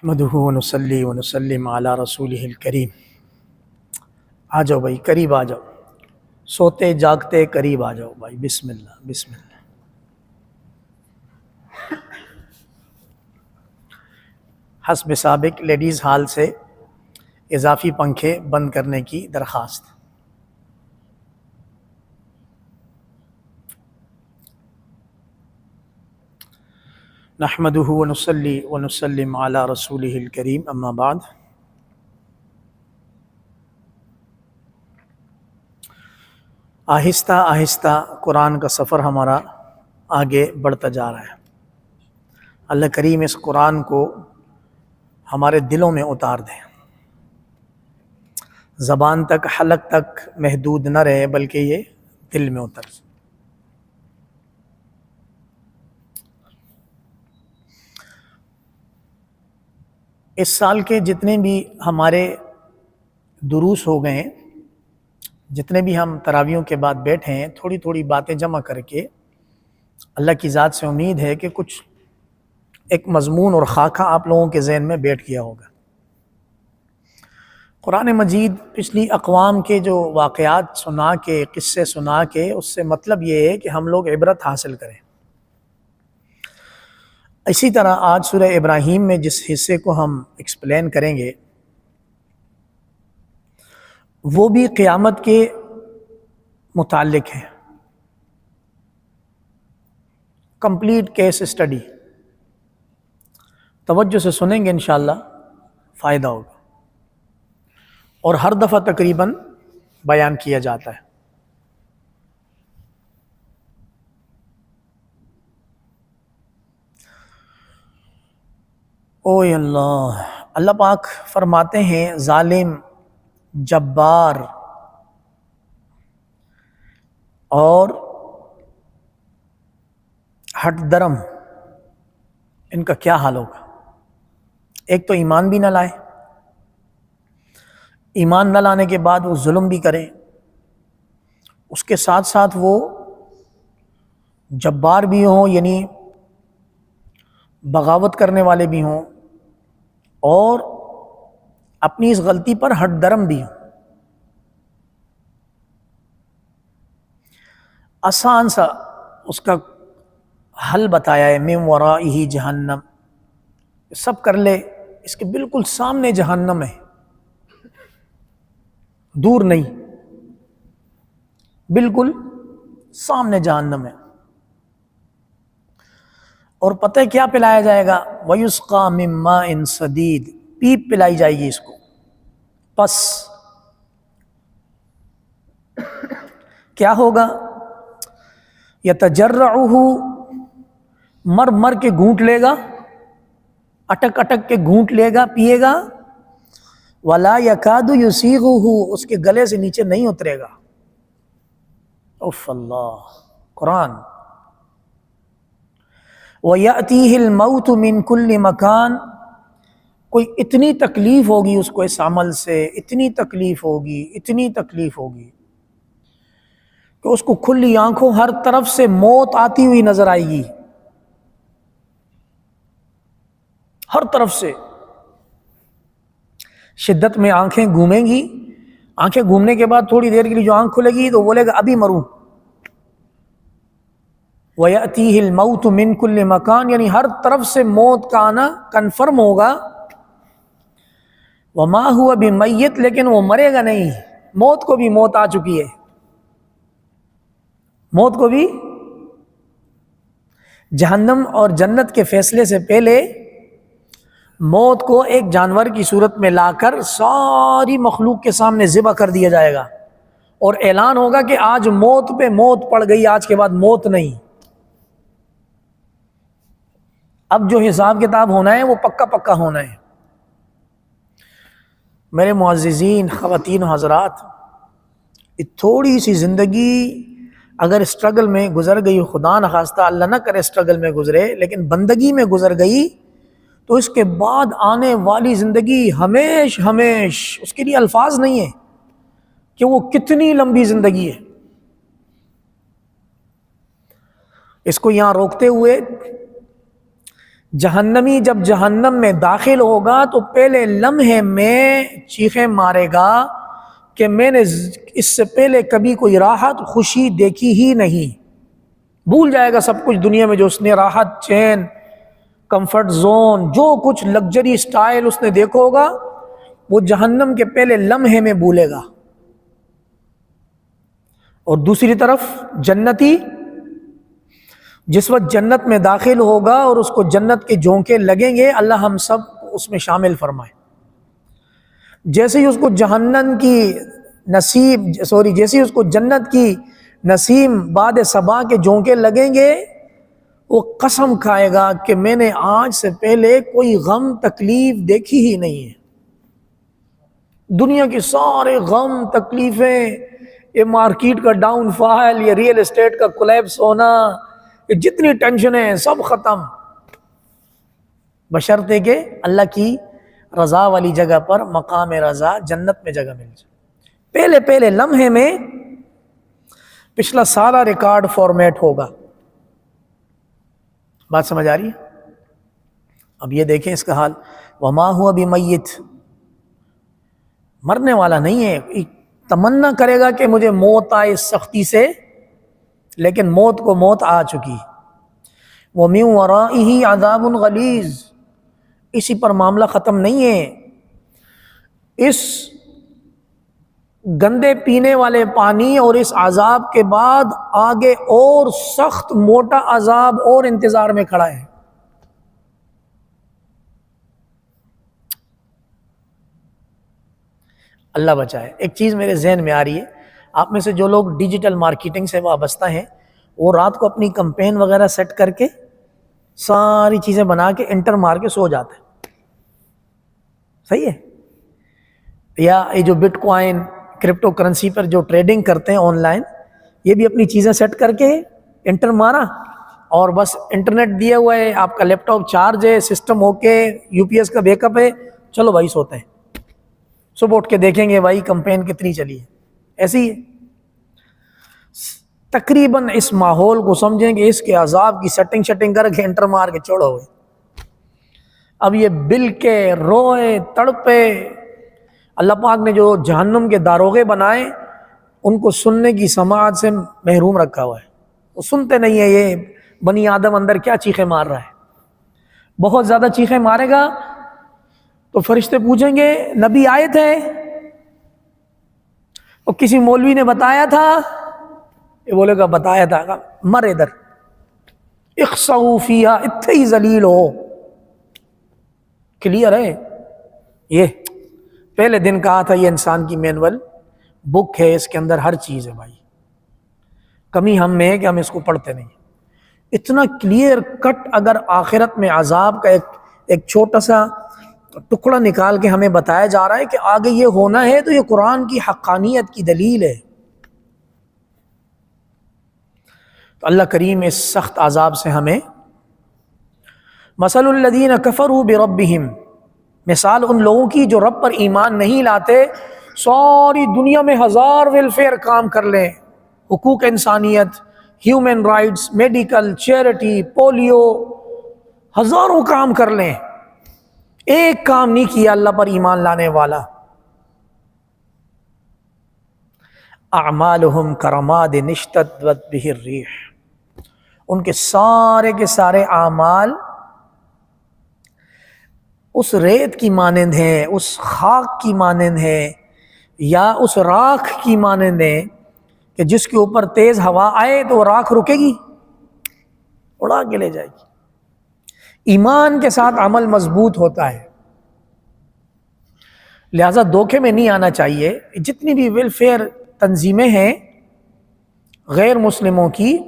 نحمدہ ونصلی ونسلم علی رسولہ الکریم۔ آ جاؤ بھائی، قریب آ جاؤ، سوتے جاگتے قریب آ جاؤ بھائی۔ بسم اللہ بسم اللہ۔ حسب سابق لیڈیز ہال سے اضافی پنکھے بند کرنے کی درخواست۔ نحمدہ ونصلی ونسلم علی رسولہ الکریم، اما بعد۔ آہستہ آہستہ قرآن کا سفر ہمارا آگے بڑھتا جا رہا ہے۔ اللہ کریم اس قرآن کو ہمارے دلوں میں اتار دے، زبان تک حلق تک محدود نہ رہے بلکہ یہ دل میں اتر۔ اس سال کے جتنے بھی ہمارے دروس ہو گئے ہیں، جتنے بھی ہم تراویحوں کے بعد بیٹھے ہیں، تھوڑی تھوڑی باتیں جمع کر کے اللہ کی ذات سے امید ہے کہ کچھ ایک مضمون اور خاکہ آپ لوگوں کے ذہن میں بیٹھ گیا ہوگا۔ قرآن مجید پچھلی اقوام کے جو واقعات سنا کے، قصے سنا کے، اس سے مطلب یہ ہے کہ ہم لوگ عبرت حاصل کریں۔ اسی طرح آج سورہ ابراہیم میں جس حصے کو ہم ایکسپلین کریں گے وہ بھی قیامت کے متعلق ہے، کمپلیٹ کیس اسٹڈی۔ توجہ سے سنیں گے انشاءاللہ فائدہ ہوگا، اور ہر دفعہ تقریباً بیان کیا جاتا ہے۔ اوہ اللہ، اللہ پاک فرماتے ہیں ظالم، جبار اور ہٹ درم ان کا کیا حال ہوگا۔ ایک تو ایمان بھی نہ لائے، ایمان نہ لانے کے بعد وہ ظلم بھی کریں، اس کے ساتھ ساتھ وہ جبار بھی ہوں، یعنی بغاوت کرنے والے بھی ہوں، اور اپنی اس غلطی پر ہٹ درم بھی ہوں۔ آسان سا اس کا حل بتایا ہے، من ورائہ جہنم، سب کر لے، اس کے بالکل سامنے جہنم ہے، دور نہیں، بالکل سامنے جہنم ہے۔ اور پتہ کیا پلایا جائے گا؟ وَيُسْقَى مِن مَّاءٍ صَدِيدٍ، پیپ پلائی جائے گی اس کو، پس کیا ہوگا؟ يَتَجَرَّعُهُ، مر مر کے گھونٹ لے گا، اٹک اٹک کے گھونٹ لے گا، پیے گا، وَلَا يَكَادُ يُسِيغُهُ، اس کے گلے سے نیچے نہیں اترے گا۔ اف اللہ، قرآن۔ وَيَأْتِيهِ الْمَوْتُ مِنْ كُلِّ مَكَانٍ، کوئی اتنی تکلیف ہوگی اس کو اس عمل سے، اتنی تکلیف ہوگی، اتنی تکلیف ہوگی کہ اس کو کھلی آنکھوں ہر طرف سے موت آتی ہوئی نظر آئے گی، ہر طرف سے شدت میں آنکھیں گھومیں گی۔ آنکھیں گھومنے کے بعد تھوڑی دیر کے لیے جو آنکھ کھلے گی تو بولے گا ابھی مروں۔ وَيَأْتِيهِ الْمَوْتُ مِنْ كُلِّ مَكَانٍ، یعنی ہر طرف سے موت کا آنا کنفرم ہوگا۔ وَمَا هُوَ بِمَيِّتٍ، لیکن وہ مرے گا نہیں، موت کو بھی موت آ چکی ہے، موت کو بھی۔ جہنم اور جنت کے فیصلے سے پہلے موت کو ایک جانور کی صورت میں لا کر ساری مخلوق کے سامنے ذبح کر دیا جائے گا، اور اعلان ہوگا کہ آج موت پہ موت پڑ گئی، آج کے بعد موت نہیں۔ اب جو حساب کتاب ہونا ہے وہ پکا پکا ہونا ہے۔ میرے معززین، خواتین و حضرات، تھوڑی سی زندگی اگر اسٹرگل میں گزر گئی، خدا نخواستہ اللہ نہ کرے اسٹرگل میں گزرے، لیکن بندگی میں گزر گئی، تو اس کے بعد آنے والی زندگی ہمیش ہمیش، اس کے لیے الفاظ نہیں ہے کہ وہ کتنی لمبی زندگی ہے۔ اس کو یہاں روکتے ہوئے جہنمی جب جہنم میں داخل ہوگا تو پہلے لمحے میں چیخیں مارے گا کہ میں نے اس سے پہلے کبھی کوئی راحت خوشی دیکھی ہی نہیں. بھول جائے گا سب کچھ دنیا میں جو اس نے راحت، چین، کمفرٹ زون، جو کچھ لگژری سٹائل اس نے دیکھا ہوگا وہ جہنم کے پہلے لمحے میں بھولے گا. اور دوسری طرف جنتی جس وقت جنت میں داخل ہوگا اور اس کو جنت کے جھونکے لگیں گے، اللہ ہم سب اس میں شامل فرمائے. جیسے ہی اس کو جہنم کی جیسے ہی اس کو جنت کی نسیم باد صبا کے جھونکے لگیں گے، وہ قسم کھائے گا کہ میں نے آج سے پہلے کوئی غم تکلیف دیکھی ہی نہیں ہے. دنیا کی سارے غم تکلیفیں، یہ مارکیٹ کا ڈاؤن فال، یہ ریئل اسٹیٹ کا کولیپس ہونا، یہ جتنی ٹینشنیں ہیں سب ختم، بشرطے کہ اللہ کی رضا والی جگہ پر مقام رضا جنت میں جگہ مل جائے. پہلے لمحے میں پچھلا سارا ریکارڈ فارمیٹ ہوگا. بات سمجھ آ رہی ہے؟ اب یہ دیکھیں اس کا حال، وما ہوا بمیت، مرنے والا نہیں ہے. تمنا کرے گا کہ مجھے موت آئے اس سختی سے، لیکن موت کو موت آ چکی. وَمِن وَرَائِهِ عَذَابٌ غَلِيظٌ، اسی پر معاملہ ختم نہیں ہے. اس گندے پینے والے پانی اور اس عذاب کے بعد آگے اور سخت موٹا عذاب اور انتظار میں کھڑا ہے. اللہ بچائے. ایک چیز میرے ذہن میں آ رہی ہے، آپ میں سے جو لوگ ڈیجیٹل مارکیٹنگ سے وابستہ ہیں وہ رات کو اپنی کمپین وغیرہ سیٹ کر کے ساری چیزیں بنا کے انٹر مار کے سو جاتے ہیں. صحیح ہے؟ یا یہ جو بٹ کوائن کرپٹو کرنسی پر جو ٹریڈنگ کرتے ہیں آن لائن، یہ بھی اپنی چیزیں سیٹ کر کے انٹر مارا اور بس انٹرنیٹ دیا ہوا ہے، آپ کا لیپ ٹاپ چارج ہے، سسٹم ہو کے یو پی ایس کا بیک اپ ہے، چلو بھائی سوتے ہیں. صبح اٹھ کے دیکھیں گے بھائی کمپین کتنی چلی ہے. ایسی ہے تقریباً اس ماحول کو سمجھیں کہ اس کے عذاب کی سیٹنگ کر کے انٹر مار کے چھوڑو ہوئے. اب یہ بل کے روئے تڑپے. اللہ پاک نے جو جہنم کے داروغے بنائے ان کو سننے کی سماعت سے محروم رکھا ہوا ہے. وہ سنتے نہیں ہے یہ بنی آدم اندر کیا چیخیں مار رہا ہے. بہت زیادہ چیخیں مارے گا تو فرشتے پوچھیں گے نبی آئے تھے اور کسی مولوی نے بتایا تھا؟ یہ بولے گا بتایا تھا. مر ادھر، اخسؤ فیہا، اتھے ہی ذلیل ہو. کلیئر ہے؟ یہ پہلے دن کہا تھا یہ انسان کی مینول بک ہے، اس کے اندر ہر چیز ہے بھائی. کمی ہم میں ہے کہ ہم اس کو پڑھتے نہیں. اتنا کلیئر کٹ اگر آخرت میں عذاب کا ایک چھوٹا سا ٹکڑا نکال کے ہمیں بتایا جا رہا ہے کہ آگے یہ ہونا ہے، تو یہ قرآن کی حقانیت کی دلیل ہے. تو اللہ کریم اس سخت عذاب سے ہمیں. مثل الذین کفروا بربہم، مثال ان لوگوں کی جو رب پر ایمان نہیں لاتے، ساری دنیا میں ہزار ویلفیئر کام کر لیں، حقوق انسانیت، human rights, medical, charity, polio, ہزاروں کام کر لیں، ایک کام نہیں کیا اللہ پر ایمان لانے والا. اعمالہم کرماد اشتدت بہ الریح، ان کے سارے اعمال اس ریت کی مانند ہیں، اس خاک کی مانند ہیں، یا اس راکھ کی مانند ہیں کہ جس کے اوپر تیز ہوا آئے تو وہ راکھ رکے گی، اڑا کے لے جائے گی. ایمان کے ساتھ عمل مضبوط ہوتا ہے. لہذا دھوکے میں نہیں آنا چاہیے. جتنی بھی ویلفیئر تنظیمیں ہیں غیر مسلموں کی،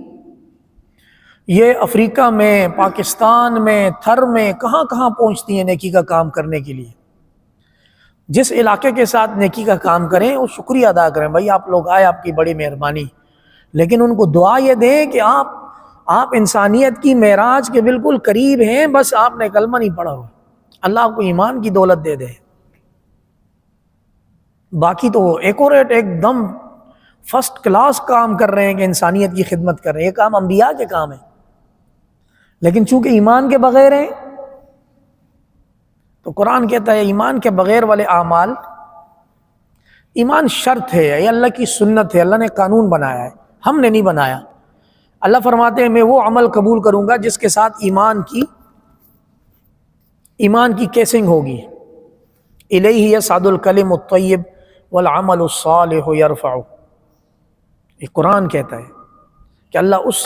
یہ افریقہ میں، پاکستان میں، تھر میں، کہاں کہاں پہنچتی ہیں نیکی کا کام کرنے کے لیے. جس علاقے کے ساتھ نیکی کا کام کریں وہ شکریہ ادا کریں، بھائی آپ لوگ آئے، آپ کی بڑی مہربانی. لیکن ان کو دعا یہ دیں کہ آپ انسانیت کی معراج کے بالکل قریب ہیں، بس آپ نے کلمہ نہیں پڑھا ہوا. اللہ آپ کو ایمان کی دولت دے دے. باقی تو ایکوریٹ ایک دم فرسٹ کلاس کام کر رہے ہیں کہ انسانیت کی خدمت کر رہے ہیں. یہ کام انبیاء کے کام ہے، لیکن چونکہ ایمان کے بغیر ہیں تو قرآن کہتا ہے ایمان کے بغیر والے اعمال، ایمان شرط ہے، یہ اللہ کی سنت ہے، اللہ نے قانون بنایا ہے، ہم نے نہیں بنایا۔ اللہ فرماتے ہیں میں وہ عمل قبول کروں گا جس کے ساتھ ایمان کی کیسنگ ہوگی۔ الیہ یصعد الکلم الطیب والعمل الصالح یرفعہ، یہ قرآن کہتا ہے کہ اللہ اس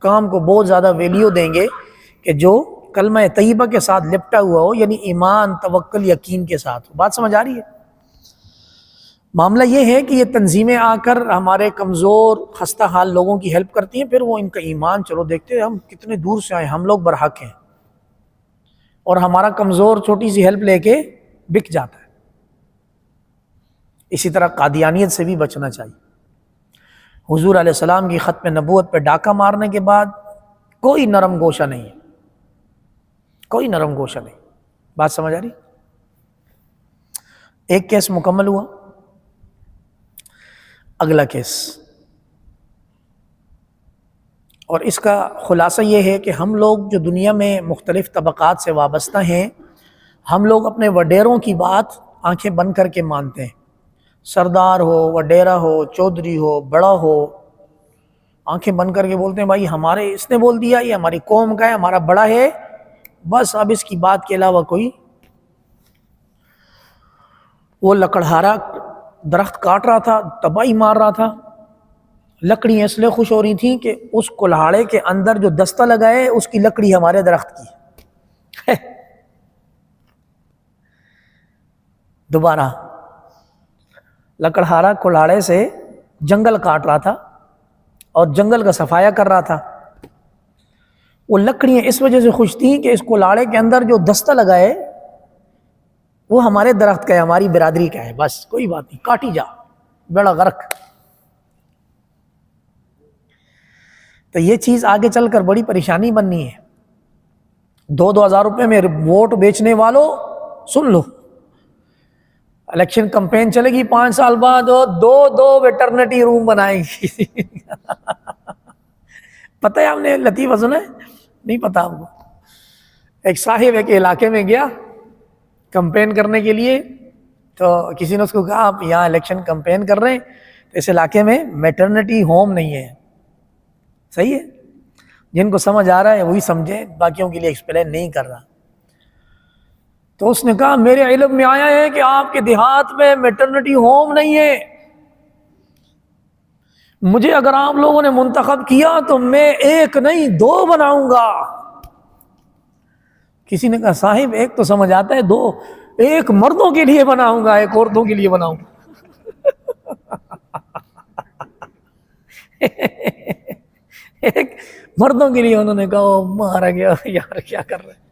کام کو بہت زیادہ ویلیو دیں گے کہ جو کلمہ طیبہ کے ساتھ لپٹا ہوا ہو، یعنی ایمان، توکل، یقین کے ساتھ ہو۔ بات سمجھ آ رہی ہے؟ معاملہ یہ ہے کہ یہ تنظیمیں آ کر ہمارے کمزور خستہ حال لوگوں کی ہیلپ کرتی ہیں، پھر وہ ان کا ایمان چلو دیکھتے ہیں ہم کتنے دور سے آئے، ہم لوگ برحق ہیں، اور ہمارا کمزور چھوٹی سی ہیلپ لے کے بک جاتا ہے۔ اسی طرح قادیانیت سے بھی بچنا چاہیے۔ حضور علیہ السلام کی ختم نبوت پہ ڈاکہ مارنے کے بعد کوئی نرم گوشہ نہیں ہے، کوئی نرم گوشہ نہیں۔ بات سمجھ آ رہی؟ ایک کیس مکمل ہوا، اگلا کیس، اور اس کا خلاصہ یہ ہے کہ ہم لوگ جو دنیا میں مختلف طبقات سے وابستہ ہیں، ہم لوگ اپنے وڈیروں کی بات آنکھیں بند کر کے مانتے ہیں، سردار ہو، وڈیرا ہو، چودھری ہو، بڑا ہو، آنکھیں بند کر کے بولتے ہیں بھائی ہمارے اس نے بول دیا، یہ ہماری قوم کا ہے، ہمارا بڑا ہے، بس اب اس کی بات کے علاوہ کوئی۔ وہ لکڑہارا درخت کاٹ رہا تھا، تباہی مار رہا تھا، لکڑیاں اس لیے خوش ہو رہی تھیں کہ اس کلہاڑے کے اندر جو دستہ لگا ہے اس کی لکڑی ہمارے درخت کی۔ دوبارہ لکڑہارا کلہاڑے سے جنگل کاٹ رہا تھا اور جنگل کا صفایا کر رہا تھا، وہ لکڑیاں اس وجہ سے خوش تھیں کہ اس کلاڑے کے اندر جو دستہ لگا ہے وہ ہمارے درخت کا ہے، ہماری برادری کا ہے، بس کوئی بات نہیں، کاٹی جا، بڑا غرق۔ تو یہ چیز آگے چل کر بڑی پریشانی بننی ہے۔ 2,000 روپے میں ووٹ بیچنے والوں سن لو، الیکشن کمپین چلے گی 5 سال بعد، دو ویٹرنٹی روم بنائیں گی۔ پتہ ہے آپ نے لطیفہ سنا ہے؟ نہیں پتا آپ کو؟ ایک صاحب ایک علاقے میں گیا کمپین کرنے کے لیے، تو کسی نے اس کو کہا آپ یہاں الیکشن کمپین کر رہے ہیں تو اس علاقے میں میٹرنٹی ہوم نہیں ہے۔ صحیح ہے، جن کو سمجھ آ رہا ہے وہی سمجھے، باقیوں کے لیے ایکسپلین نہیں کر رہا۔ تو اس نے کہا میرے علم میں آیا ہے کہ آپ کے دیہات میں میٹرنٹی ہوم نہیں ہے، مجھے اگر آپ لوگوں نے منتخب کیا تو میں 1 نہیں 2 بناؤں گا۔ کسی نے کہا صاحب ایک تو سمجھ آتا ہے، 2 ایک مردوں کے لیے بناؤں گا، ایک عورتوں کے لیے بناؤں گا۔ ایک مردوں کے لیے انہوں نے کہا مارا گیا یار کیا کر رہے ہیں۔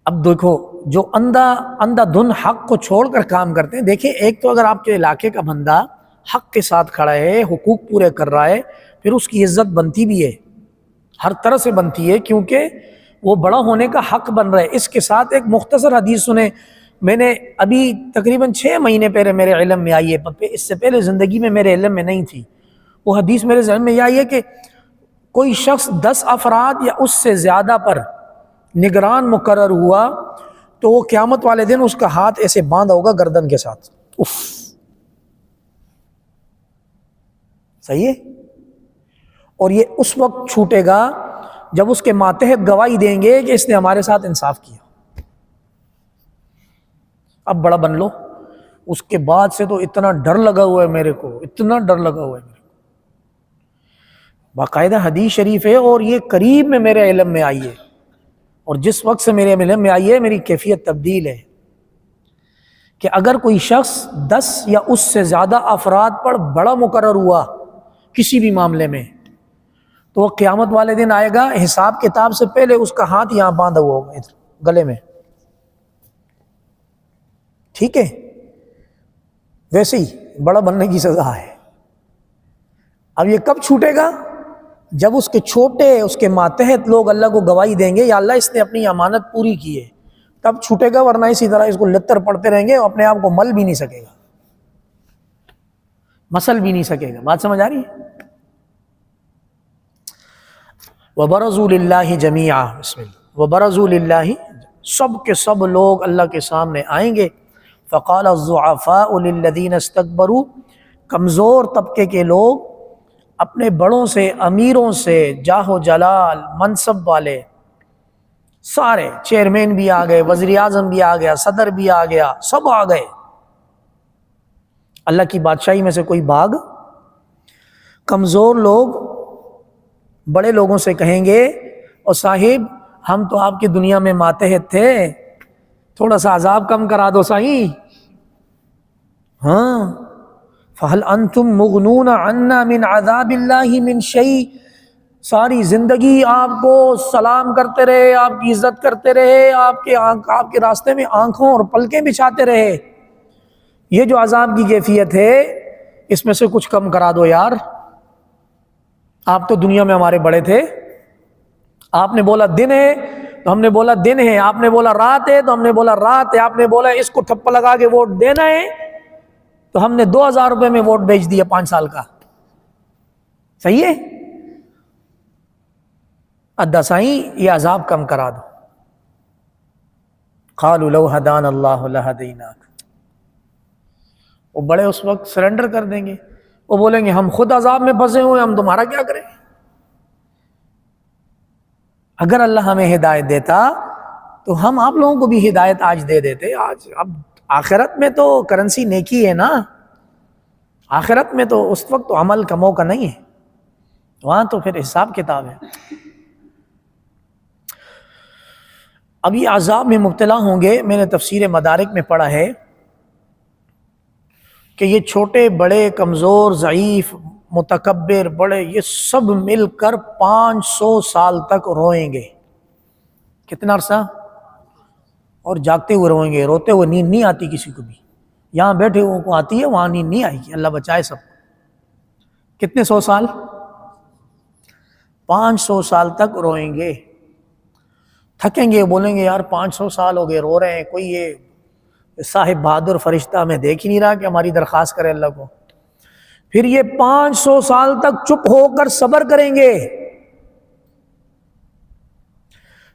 اب دیکھو جو اندھا دھن حق کو چھوڑ کر کام کرتے ہیں، دیکھیں ایک تو اگر آپ کے علاقے کا بندہ حق کے ساتھ کھڑا ہے، حقوق پورے کر رہا ہے، پھر اس کی عزت بنتی بھی ہے، ہر طرح سے بنتی ہے، کیونکہ وہ بڑا ہونے کا حق بن رہا ہے۔ اس کے ساتھ ایک مختصر حدیث سنیں، میں نے ابھی تقریباً 6 مہینے پہلے میرے علم میں آئی ہے، اس سے پہلے زندگی میں میرے علم میں نہیں تھی۔ وہ حدیث میرے ذہن میں یہ آئی ہے کہ کوئی شخص 10 افراد یا اس سے زیادہ پر نگران مقرر ہوا تو وہ قیامت والے دن اس کا ہاتھ ایسے باندھا ہوگا گردن کے ساتھ، اف، صحیح ہے، اور یہ اس وقت چھوٹے گا جب اس کے ماتحت گواہی دیں گے کہ اس نے ہمارے ساتھ انصاف کیا۔ اب بڑا بن لو، اس کے بعد سے تو اتنا ڈر لگا ہوا ہے میرے کو، اتنا ڈر لگا ہوا ہے میرے کو، باقاعدہ حدیث شریف ہے، اور یہ قریب میں میرے علم میں آئی ہے، اور جس وقت سے میرے علم میں آئی ہے میری کیفیت تبدیل ہے کہ اگر کوئی شخص 10 یا اس سے زیادہ افراد پر بڑا مقرر ہوا کسی بھی معاملے میں، تو وہ قیامت والے دن آئے گا، حساب کتاب سے پہلے اس کا ہاتھ یہاں باندھا ہوا ہوگا ادھر گلے میں، ٹھیک ہے؟ ویسے ہی بڑا بننے کی سزا ہے۔ اب یہ کب چھوٹے گا؟ جب اس کے چھوٹے، اس کے ماتحت لوگ اللہ کو گواہی دیں گے یا اللہ اس نے اپنی امانت پوری کی ہے، تب چھوٹے گا، ورنہ اسی طرح اس کو لتر پڑتے رہیں گے اور اپنے آپ کو مل بھی نہیں سکے گا، مسل بھی نہیں سکے گا۔ بات سمجھ آ رہی ہے؟ وَبَرَزُوا لِلَّهِ جَمِيعًا، بسم اللہ۔ وبرزوا للہ، سب کے سب لوگ اللہ کے سامنے آئیں گے. فقال الضعفاء للذین استکبروا، کمزور طبقے کے لوگ اپنے بڑوں سے، امیروں سے، جاہ و جلال، منصب والے، سارے چیئرمین بھی آ گئے، وزیر اعظم بھی آ گیا، صدر بھی آ گیا، سب آ گئے. اللہ کی بادشاہی میں سے کوئی بھاگ. کمزور لوگ بڑے لوگوں سے کہیں گے، اور صاحب ہم تو آپ کی دنیا میں ماتحت تھے، تھوڑا سا عذاب کم کرا دو صحیح. ہاں، فَهَلْ أَنْتُمْ مُغْنُونَ عَنَّا مِنْ عَذَابِ اللَّهِ مِنْ شَيْءٍ. ساری زندگی آپ کو سلام کرتے رہے، آپ کی عزت کرتے رہے، آپ کے راستے میں آنکھوں اور پلکیں بچھاتے رہے. یہ جو عذاب کی کیفیت ہے اس میں سے کچھ کم کرا دو یار. آپ تو دنیا میں ہمارے بڑے تھے، آپ نے بولا دن ہے تو ہم نے بولا دن ہے، آپ نے بولا رات ہے تو ہم نے بولا رات ہے، آپ نے بولا اس کو ٹھپا لگا کے ووٹ دینا ہے تو ہم نے 2000 روپے میں ووٹ بیچ دیا 5 سال کا. صحیح ہے؟ ادا سائیں یہ عذاب کم کرا دو. قالوا لو ہدانا اللہ لہدیناک. وہ بڑے اس وقت سرنڈر کر دیں گے، وہ بولیں گے ہم خود عذاب میں پھنسے ہوئے، ہم تمہارا کیا کریں. اگر اللہ ہمیں ہدایت دیتا تو ہم آپ لوگوں کو بھی ہدایت آج دے دیتے. آج اب آخرت میں تو کرنسی نیکی ہے نا، آخرت میں تو اس وقت تو عمل کا موقع نہیں ہے، وہاں تو پھر حساب کتاب ہے. ابھی عذاب میں مبتلا ہوں گے. میں نے تفسیر مدارک میں پڑھا ہے کہ یہ چھوٹے بڑے، کمزور ضعیف، متکبر، بڑے، یہ سب مل کر 500 سال تک روئیں گے. کتنا عرصہ؟ اور جاگتے ہوئے روئیں گے، روتے ہوئے نیند نہیں آتی کسی کو بھی. یہاں بیٹھے ہوئے کو آتی ہے، وہاں نیند نہیں آئے گی، اللہ بچائے سب. کتنے 100 سال؟ 500 سال تک روئیں گے. تھکیں گے، بولیں گے یار 500 سال ہو گئے رو رہے ہیں، کوئی یہ صاحب بہادر فرشتہ ہمیں دیکھ ہی نہیں رہا کہ ہماری درخواست کرے اللہ کو. پھر یہ 500 سال تک چپ ہو کر صبر کریں گے.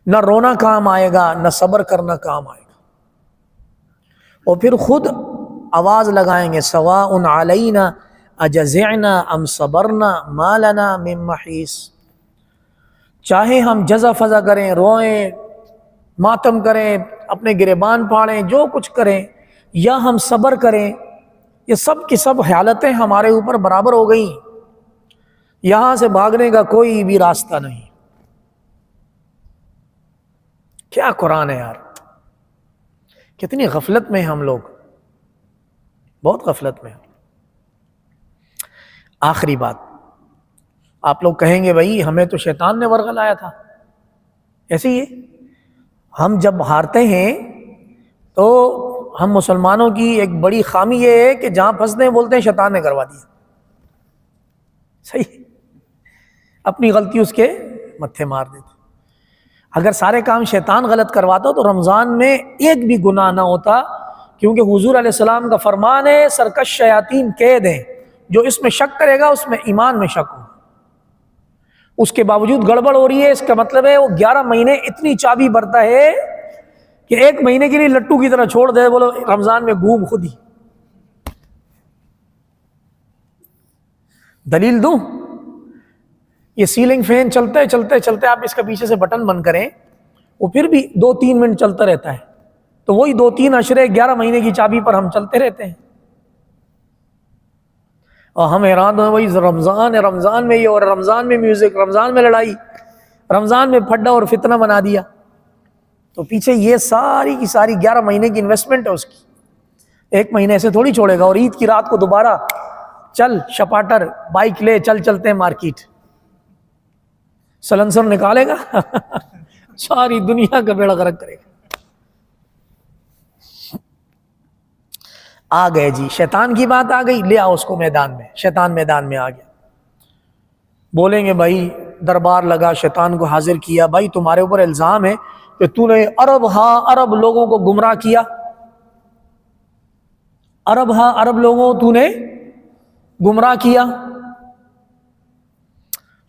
نہ رونا کام آئے گا، نہ صبر کرنا کام آئے گا. اور پھر خود آواز لگائیں گے، سواء علینا اجزعنا ام صبرنا ما لنا من محیص. چاہے ہم جزا فضا کریں، روئیں، ماتم کریں، اپنے گریبان پھاڑیں، جو کچھ کریں، یا ہم صبر کریں، یہ سب کی سب حالتیں ہمارے اوپر برابر ہو گئیں. یہاں سے بھاگنے کا کوئی بھی راستہ نہیں. کیا قرآن ہے یار! کتنی غفلت میں ہم لوگ، بہت غفلت میں. آخری بات، آپ لوگ کہیں گے بھائی ہمیں تو شیطان نے ورغلایا تھا. ایسے ہی ہے، ہم جب ہارتے ہیں تو ہم مسلمانوں کی ایک بڑی خامی یہ ہے کہ جہاں پھنستے ہیں بولتے ہیں شیطان نے کروا دیا. صحیح، اپنی غلطی اس کے متھے مار دیتے. اگر سارے کام شیطان غلط کرواتا تو رمضان میں ایک بھی گناہ نہ ہوتا، کیونکہ حضور علیہ السلام کا فرمان ہے سرکش شیاطین قید ہیں، جو اس میں شک کرے گا اس میں ایمان میں شک ہو. اس کے باوجود گڑبڑ ہو رہی ہے، اس کا مطلب ہے وہ 11 مہینے اتنی چابی برتا ہے کہ 1 مہینے کے لیے لٹو کی طرح چھوڑ دے، بولو رمضان میں گھوم خود ہی. دلیل دوں؟ یہ سیلنگ فین چلتے چلتے چلتے آپ اس کا پیچھے سے بٹن بند کریں، وہ پھر بھی 2-3 منٹ چلتا رہتا ہے. تو وہی 2-3 عشرے 11 مہینے کی چابی پر ہم چلتے رہتے ہیں. اور ہم حیران ہوئے، وہی رمضان ہے، رمضان میں یہ، اور رمضان میں میوزک، رمضان میں لڑائی، رمضان میں پھڈا اور فتنہ بنا دیا. تو پیچھے یہ ساری کی ساری 11 مہینے کی انویسٹمنٹ ہے اس کی. 1 مہینے ایسے تھوڑی چھوڑے گا. اور عید کی رات کو دوبارہ چل شپاٹر بائک لے، چلتے ہیں مارکیٹ، سلنسر نکالے گا ساری دنیا کا بیڑا غرق کرے گا. آ گئے جی، شیطان کی بات آ گئی، لے آؤ اس کو میدان میں. شیطان میدان میں آ گیا. بولیں گے بھائی دربار لگا، شیطان کو حاضر کیا، بھائی تمہارے اوپر الزام ہے کہ تو نے ارب لوگوں کو گمراہ کیا. ارب لوگوں تو نے گمراہ کیا.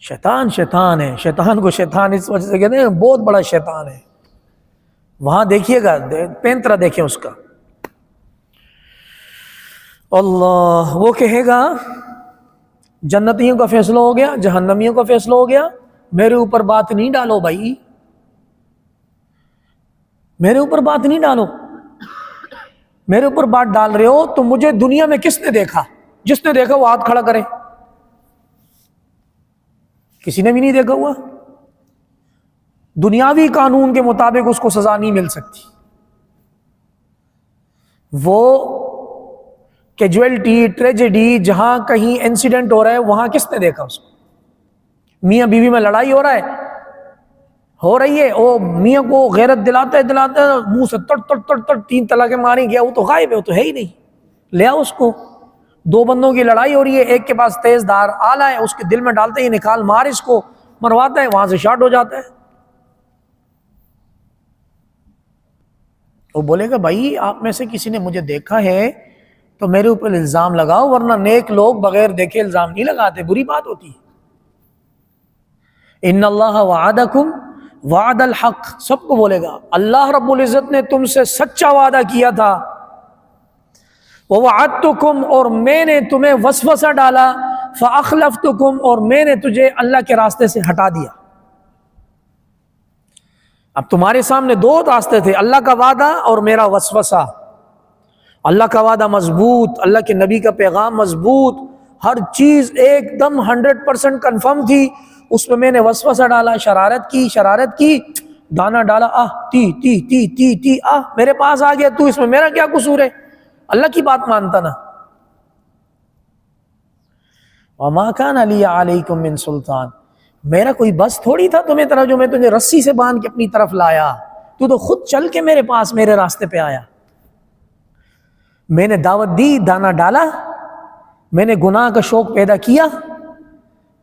شیطان شیطان ہے، شیطان کو شیطان اس وجہ سے کہتے ہیں بہت بڑا شیطان ہے. وہاں دیکھیے گا پینترا دیکھیں اس کا. اللہ وہ کہے گا جنتیوں کا فیصلہ ہو گیا، جہنمیوں کا فیصلہ ہو گیا، میرے اوپر بات نہیں ڈالو بھائی، میرے اوپر بات نہیں ڈالو. میرے اوپر بات ڈال رہے ہو تو مجھے دنیا میں کس نے دیکھا؟ جس نے دیکھا وہ ہاتھ کھڑا کرے. کسی نے بھی نہیں دیکھا ہوا. دنیاوی قانون کے مطابق اس کو سزا نہیں مل سکتی. وہ کیجویلٹی، ٹریجڈی، جہاں کہیں انسیڈنٹ ہو رہا ہے وہاں کس نے دیکھا اس کو؟ میاں بیوی میں لڑائی ہو رہی ہے، وہ میاں کو غیرت دلاتے منہ سے تڑ تڑ تڑ تڑ 3 طلاقیں ماری گیا، وہ تو غائب ہے، وہ تو ہے ہی نہیں، لے آؤ اس کو. 2 بندوں کی لڑائی ہو رہی ہے، ایک کے پاس تیز دھار آلہ ہے، اس کے دل میں ڈالتے ہی نکال مار، اس کو مرواتا ہے، وہاں سے شارٹ ہو جاتا ہے. وہ بولے گا بھائی آپ میں سے کسی نے مجھے دیکھا ہے تو میرے اوپر الزام لگاؤ، ورنہ نیک لوگ بغیر دیکھے الزام نہیں لگاتے، بری بات ہوتی ہے. ان اللہ وعدکم وعد الحق، سب کو بولے گا اللہ رب العزت نے تم سے سچا وعدہ کیا تھا. ووعدتکم، اور میں نے تمہیں وسوسہ ڈالا، فاخلفتکم، اور میں نے تجھے اللہ کے راستے سے ہٹا دیا. اب تمہارے سامنے 2 راستے تھے، اللہ کا وعدہ اور میرا وسوسہ. اللہ کا وعدہ مضبوط، اللہ کے نبی کا پیغام مضبوط، ہر چیز ایک دم 100% کنفرم تھی. اس میں نے وسوسہ ڈالا، شرارت کی، دانا ڈالا، تی میرے پاس آ گیا، تو اس میں میرا کیا قصور ہے؟ اللہ کی بات مانتا نا. وما کان علی علیکم من سلطان، میرا کوئی بس تھوڑی تھا تمہیں طرف جو میں تجھے رسی سے باندھ کے اپنی طرف لایا، تو خود چل کے میرے پاس میرے راستے پہ آیا. میں نے دعوت دی، دانا ڈالا، میں نے گناہ کا شوق پیدا کیا،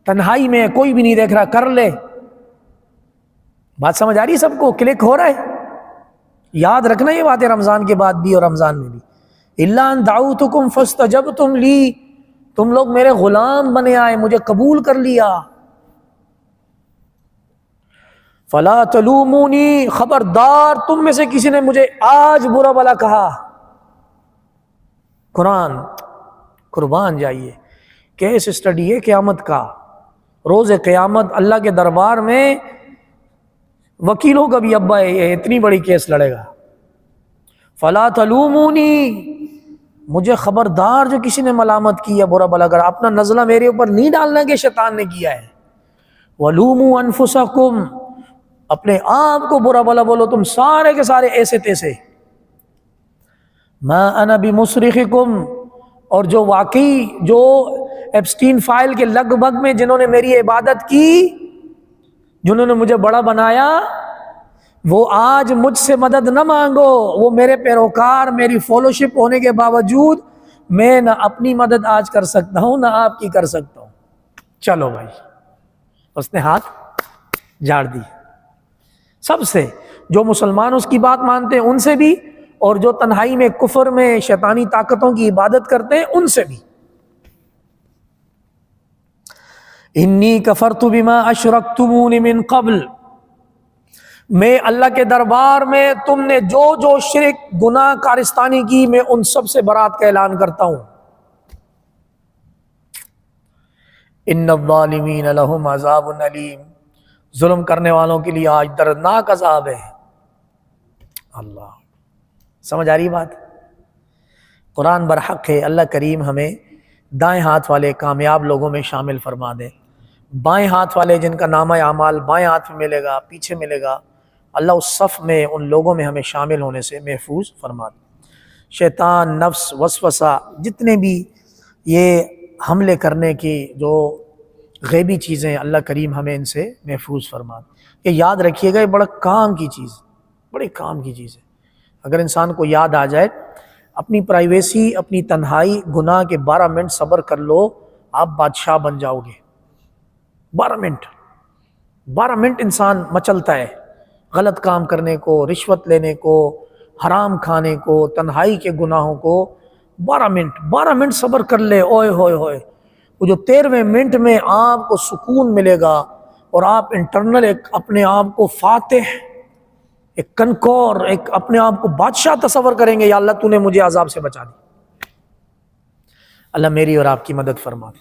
تنہائی میں کوئی بھی نہیں دیکھ رہا، کر لے. بات سمجھ آ رہی سب کو؟ کلک ہو رہا ہے؟ یاد رکھنا یہ باتیں رمضان کے بعد بھی اور رمضان میں بھی. الا ان دعوتکم فاستجبتم لی، تم لوگ میرے غلام بنے آئے، مجھے قبول کر لیا. فلا تلومونی، خبردار تم میں سے کسی نے مجھے آج برا بلا کہا. قربان جائیے، کیس اسٹڈی ہے قیامت کا. روز قیامت اللہ کے دربار میں وکیلوں کا بھی ابا ہے، یہ اتنی بڑی کیس لڑے گا. فلا تلومونی، مجھے خبردار جو کسی نے ملامت کی یا برا بلا کرا، اپنا نزلہ میرے اوپر نہیں ڈالنا کہ شیطان نے کیا ہے. ولوموا انفسکم، اپنے آپ کو برا بلا بولو تم سارے کے سارے ایسے تیسے. ما انا بمصرخکم، اور جو واقعی جو ایپسٹین فائل کے لگ بھگ میں جنہوں نے میری عبادت کی، جنہوں نے مجھے بڑا بنایا، وہ آج مجھ سے مدد نہ مانگو. وہ میرے پیروکار، میری فالوشپ ہونے کے باوجود میں نہ اپنی مدد آج کر سکتا ہوں نہ آپ کی کر سکتا ہوں. چلو بھائی، اس نے ہاتھ جھاڑ دی. سب سے، جو مسلمان اس کی بات مانتے ہیں ان سے بھی، اور جو تنہائی میں کفر میں شیطانی طاقتوں کی عبادت کرتے ہیں ان سے بھی. انی کفرت بما اشرکتمون من قبل، میں اللہ کے دربار میں تم نے جو جو شرک گناہ کارستانی کی، میں ان سب سے برات کا اعلان کرتا ہوں. ان الظالمین لہم عذاب علیم، ظلم کرنے والوں کے لیے آج دردناک عذاب ہے. اللہ، سمجھ آ رہی بات؟ قرآن برحق ہے. اللہ کریم ہمیں دائیں ہاتھ والے کامیاب لوگوں میں شامل فرما دے. بائیں ہاتھ والے جن کا نامہ اعمال بائیں ہاتھ میں ملے گا، پیچھے ملے گا، اللہ اس صف میں ان لوگوں میں ہمیں شامل ہونے سے محفوظ فرما دے. شیطان، نفس، وسوسہ، جتنے بھی یہ حملے کرنے کی جو غیبی چیزیں ہیں، اللہ کریم ہمیں ان سے محفوظ فرما دے. یہ یاد رکھیے گا، یہ بڑا کام کی چیز، بڑے کام کی چیز ہے. اگر انسان کو یاد آ جائے، اپنی پرائیویسی، اپنی تنہائی، گناہ کے 12 منٹ صبر کر لو، آپ بادشاہ بن جاؤ گے. 12 منٹ انسان مچلتا ہے غلط کام کرنے کو، رشوت لینے کو، حرام کھانے کو، تنہائی کے گناہوں کو. 12 منٹ صبر کر لے، اوئے ہوئے ہوئے، وہ جو 13ویں منٹ میں آپ کو سکون ملے گا اور آپ انٹرنل ایک اپنے آپ کو فاتح، ایک کنکور، ایک اپنے آپ کو بادشاہ تصور کریں گے، یا اللہ تو نے مجھے عذاب سے بچا دی۔ اللہ میری اور آپ کی مدد فرما۔